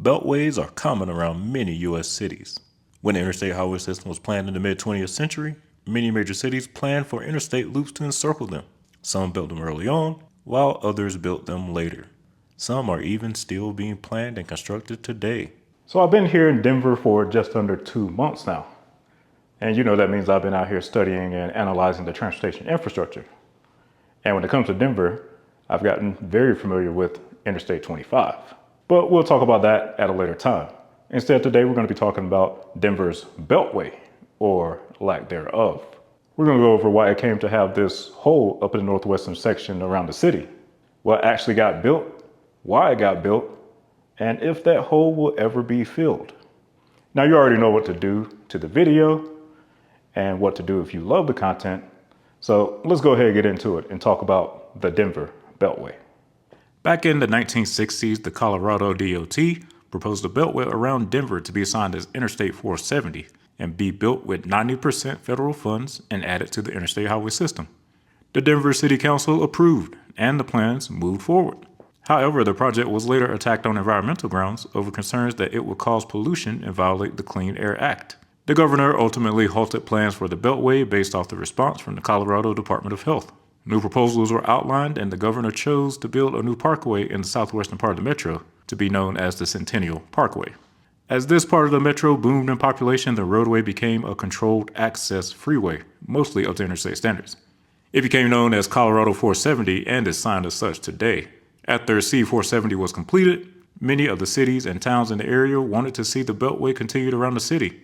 Beltways are common around many U.S. cities. When the interstate highway system was planned in the mid-20th century, many major cities planned for interstate loops to encircle them. Some built them early on, while others built them later. Some are even still being planned and constructed today. So I've been here in Denver for just under 2 months now. And that means I've been out here studying and analyzing the transportation infrastructure. And when it comes to Denver, I've gotten very familiar with Interstate 25. But we'll talk about that at a later time. Instead, today we're going to be talking about Denver's Beltway, or lack thereof. We're going to go over why it came to have this hole up in the northwestern section around the city, what actually got built, why it got built, and if that hole will ever be filled. Now, you already know what to do to the video and what to do if you love the content. So let's go ahead and get into it and talk about the Denver Beltway. Back in the 1960s, the Colorado DOT proposed a beltway around Denver to be assigned as Interstate 470 and be built with 90% federal funds and added to the interstate highway system. The Denver City Council approved, and the plans moved forward. However, the project was later attacked on environmental grounds over concerns that it would cause pollution and violate the Clean Air Act. The governor ultimately halted plans for the Beltway based off the response from the Colorado Department of Health. New proposals were outlined, and the governor chose to build a new parkway in the southwestern part of the metro to be known as the Centennial Parkway. As this part of the metro boomed in population, the roadway became a controlled access freeway, mostly up to interstate standards. It became known as Colorado 470 and is signed as such today. After C-470 was completed, many of the cities and towns in the area wanted to see the Beltway continued around the city.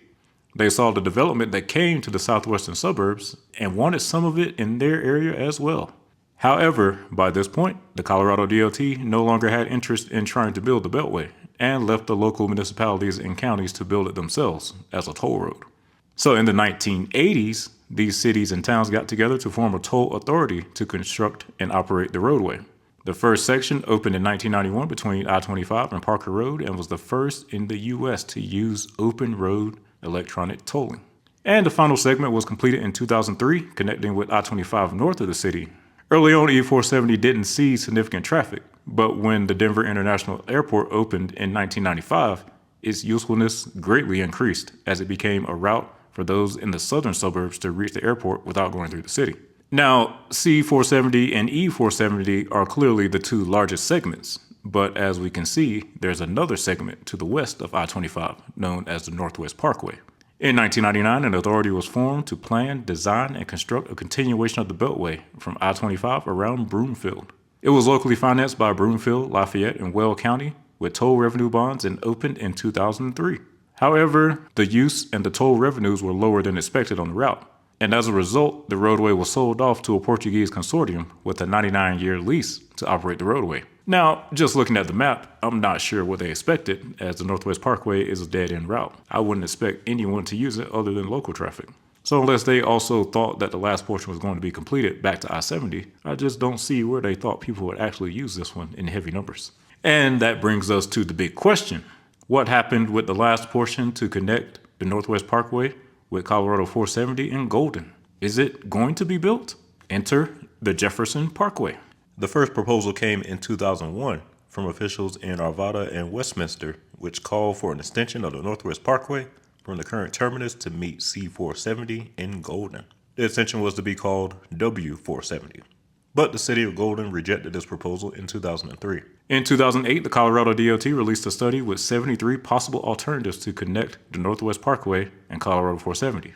They saw the development that came to the southwestern suburbs and wanted some of it in their area as well. However, by this point, the Colorado DOT no longer had interest in trying to build the Beltway and left the local municipalities and counties to build it themselves as a toll road. So in the 1980s, these cities and towns got together to form a toll authority to construct and operate the roadway. The first section opened in 1991 between I-25 and Parker Road and was the first in the U.S. to use open road electronic tolling. And the final segment was completed in 2003, connecting with I-25 north of the city. Early on, E-470 didn't see significant traffic, but when the Denver International Airport opened in 1995, its usefulness greatly increased as it became a route for those in the southern suburbs to reach the airport without going through the city. Now, C-470 and E-470 are clearly the two largest segments, but as we can see, there's another segment to the west of I-25 known as the Northwest Parkway. In 1999, an authority was formed to plan, design, and construct a continuation of the Beltway from I-25 around Broomfield. It was locally financed by Broomfield, Lafayette, and Weld County with toll revenue bonds and opened in 2003. However, the use and the toll revenues were lower than expected on the route. And as a result, the roadway was sold off to a Portuguese consortium with a 99-year lease to operate the roadway. Now, just looking at the map, I'm not sure what they expected, as the Northwest Parkway is a dead-end route. I wouldn't expect anyone to use it other than local traffic. So unless they also thought that the last portion was going to be completed back to I-70, I just don't see where they thought people would actually use this one in heavy numbers. And that brings us to the big question. What happened with the last portion to connect the Northwest Parkway with Colorado 470 and Golden? Is it going to be built? Enter the Jefferson Parkway. The first proposal came in 2001 from officials in Arvada and Westminster, which called for an extension of the Northwest Parkway from the current terminus to meet C-470 in Golden. The extension was to be called W-470. But the city of Golden rejected this proposal in 2003. In 2008, the Colorado DOT released a study with 73 possible alternatives to connect the Northwest Parkway and Colorado 470.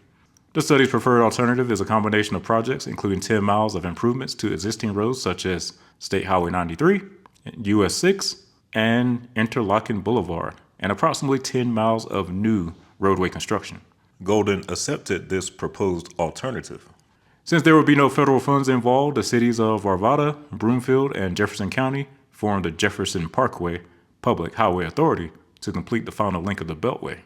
The study's preferred alternative is a combination of projects, including 10 miles of improvements to existing roads such as State Highway 93, US 6, and Interlochen Boulevard, and approximately 10 miles of new roadway construction. Golden accepted this proposed alternative. Since there would be no federal funds involved, the cities of Arvada, Broomfield, and Jefferson County formed the Jefferson Parkway Public Highway Authority to complete the final link of the Beltway.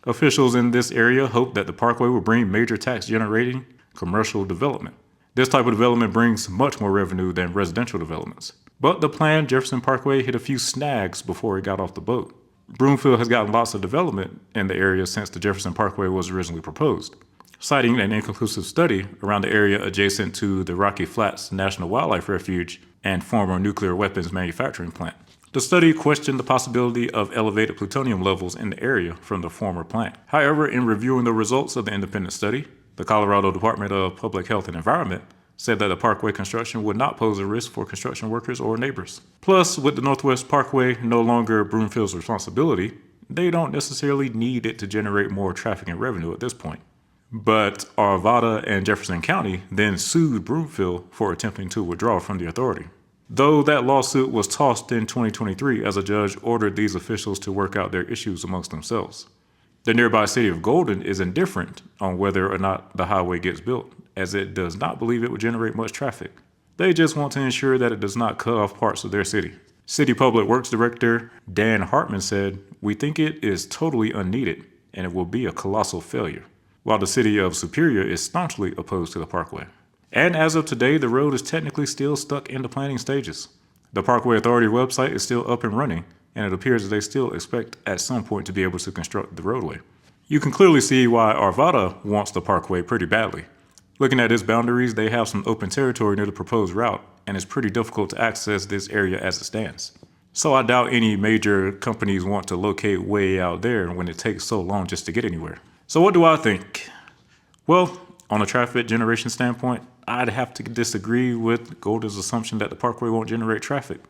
Officials in this area hoped that the parkway would bring major tax-generating commercial development. This type of development brings much more revenue than residential developments. But the planned Jefferson Parkway hit a few snags before it got off the boat. Broomfield has gotten lots of development in the area since the Jefferson Parkway was originally proposed. Citing an inconclusive study around the area adjacent to the Rocky Flats National Wildlife Refuge and former nuclear weapons manufacturing plant. The study questioned the possibility of elevated plutonium levels in the area from the former plant. However, in reviewing the results of the independent study, the Colorado Department of Public Health and Environment said that the parkway construction would not pose a risk for construction workers or neighbors. Plus, with the Northwest Parkway no longer Broomfield's responsibility, they don't necessarily need it to generate more traffic and revenue at this point. But Arvada and Jefferson County then sued Broomfield for attempting to withdraw from the authority. Though that lawsuit was tossed in 2023 as a judge ordered these officials to work out their issues amongst themselves. The nearby city of Golden is indifferent on whether or not the highway gets built, as it does not believe it would generate much traffic. They just want to ensure that it does not cut off parts of their city. City Public Works Director Dan Hartman said, "We think it is totally unneeded, and it will be a colossal failure," while the city of Superior is staunchly opposed to the parkway. And as of today, the road is technically still stuck in the planning stages. The Parkway Authority website is still up and running, and it appears that they still expect at some point to be able to construct the roadway. You can clearly see why Arvada wants the parkway pretty badly. Looking at its boundaries, they have some open territory near the proposed route, and it's pretty difficult to access this area as it stands. So I doubt any major companies want to locate way out there when it takes so long just to get anywhere. So what do I think? Well, on a traffic generation standpoint, I'd have to disagree with Golden's assumption that the parkway won't generate traffic.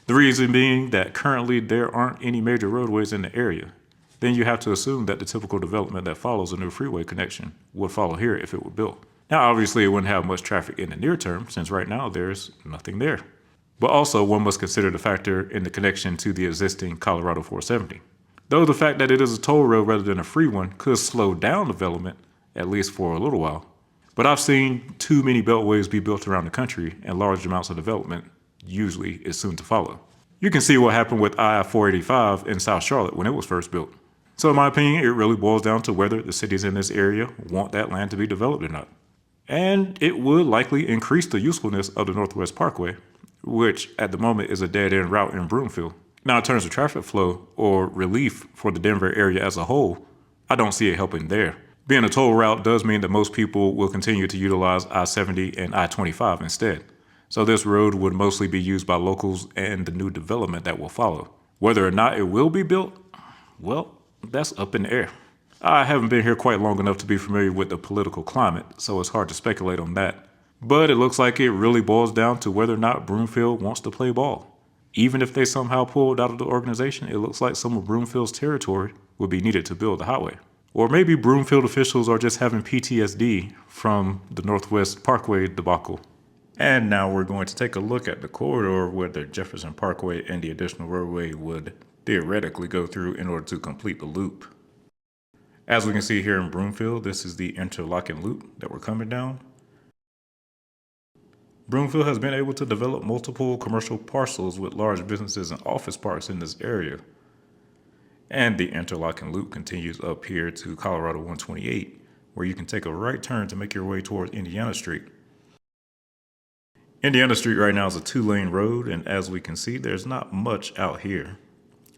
The reason being that currently there aren't any major roadways in the area. Then you have to assume that the typical development that follows a new freeway connection would follow here if it were built. Now, obviously, it wouldn't have much traffic in the near term, since right now there's nothing there. But also, one must consider the factor in the connection to the existing Colorado 470. Though the fact that it is a toll road rather than a free one could slow down development, at least for a little while. But I've seen too many beltways be built around the country, and large amounts of development usually is soon to follow. You can see what happened with I-485 in South Charlotte when it was first built. So in my opinion, it really boils down to whether the cities in this area want that land to be developed or not. And it would likely increase the usefulness of the Northwest Parkway, which at the moment is a dead-end route in Broomfield. Now, in terms of traffic flow or relief for the Denver area as a whole, I don't see it helping there. Being a toll route does mean that most people will continue to utilize I-70 and I-25 instead. So this road would mostly be used by locals and the new development that will follow. Whether or not it will be built, well, that's up in the air. I haven't been here quite long enough to be familiar with the political climate, so it's hard to speculate on that. But it looks like it really boils down to whether or not Broomfield wants to play ball. Even if they somehow pulled out of the organization, it looks like some of Broomfield's territory would be needed to build the highway. Or maybe Broomfield officials are just having PTSD from the Northwest Parkway debacle. And now we're going to take a look at the corridor where the Jefferson Parkway and the additional roadway would theoretically go through in order to complete the loop. As we can see here in Broomfield, this is the interlocking loop that we're coming down. Broomfield has been able to develop multiple commercial parcels with large businesses and office parks in this area. And the interlocking loop continues up here to Colorado 128, where you can take a right turn to make your way toward Indiana Street. Indiana Street right now is a 2-lane road, and as we can see, there's not much out here.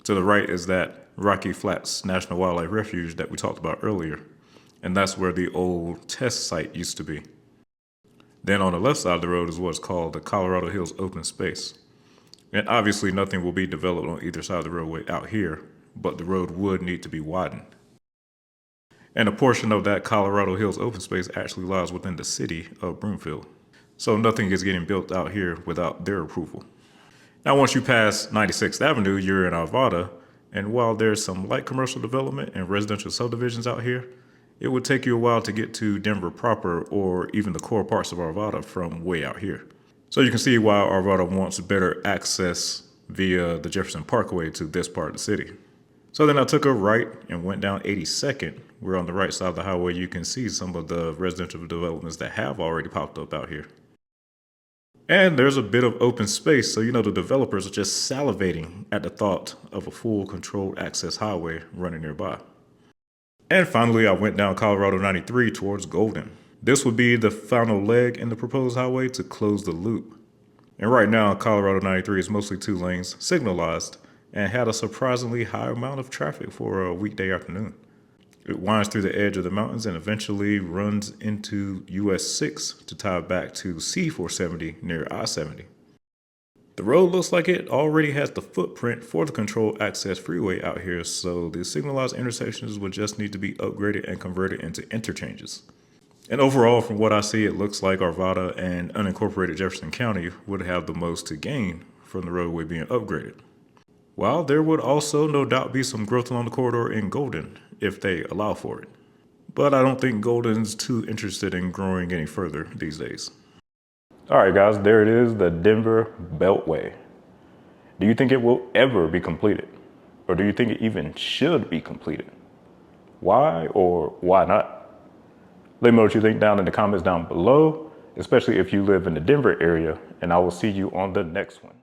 To the right is that Rocky Flats National Wildlife Refuge that we talked about earlier, and that's where the old test site used to be. Then on the left side of the road is what's called the Colorado Hills Open Space. And obviously nothing will be developed on either side of the roadway out here, but the road would need to be widened. And a portion of that Colorado Hills Open Space actually lies within the city of Broomfield. So nothing is getting built out here without their approval. Now, once you pass 96th Avenue, you're in Arvada, and while there's some light commercial development and residential subdivisions out here, it would take you a while to get to Denver proper or even the core parts of Arvada from way out here. So you can see why Arvada wants better access via the Jefferson Parkway to this part of the city. So then I took a right and went down 82nd, where on the right side of the highway you can see some of the residential developments that have already popped up out here. And there's a bit of open space, so the developers are just salivating at the thought of a full controlled access highway running nearby. And finally, I went down Colorado 93 towards Golden. This would be the final leg in the proposed highway to close the loop. And right now, Colorado 93 is mostly 2 lanes, signalized, and had a surprisingly high amount of traffic for a weekday afternoon. It winds through the edge of the mountains and eventually runs into US 6 to tie back to C470 near I-70. The road looks like it already has the footprint for the controlled access freeway out here, so the signalized intersections would just need to be upgraded and converted into interchanges. And overall, from what I see, it looks like Arvada and unincorporated Jefferson County would have the most to gain from the roadway being upgraded. While there would also no doubt be some growth along the corridor in Golden if they allow for it. But I don't think Golden's too interested in growing any further these days. All right, guys, there it is, the Denver Beltway. Do you think it will ever be completed? Or do you think it even should be completed? Why or why not? Let me know what you think down in the comments down below, especially if you live in the Denver area, and I will see you on the next one.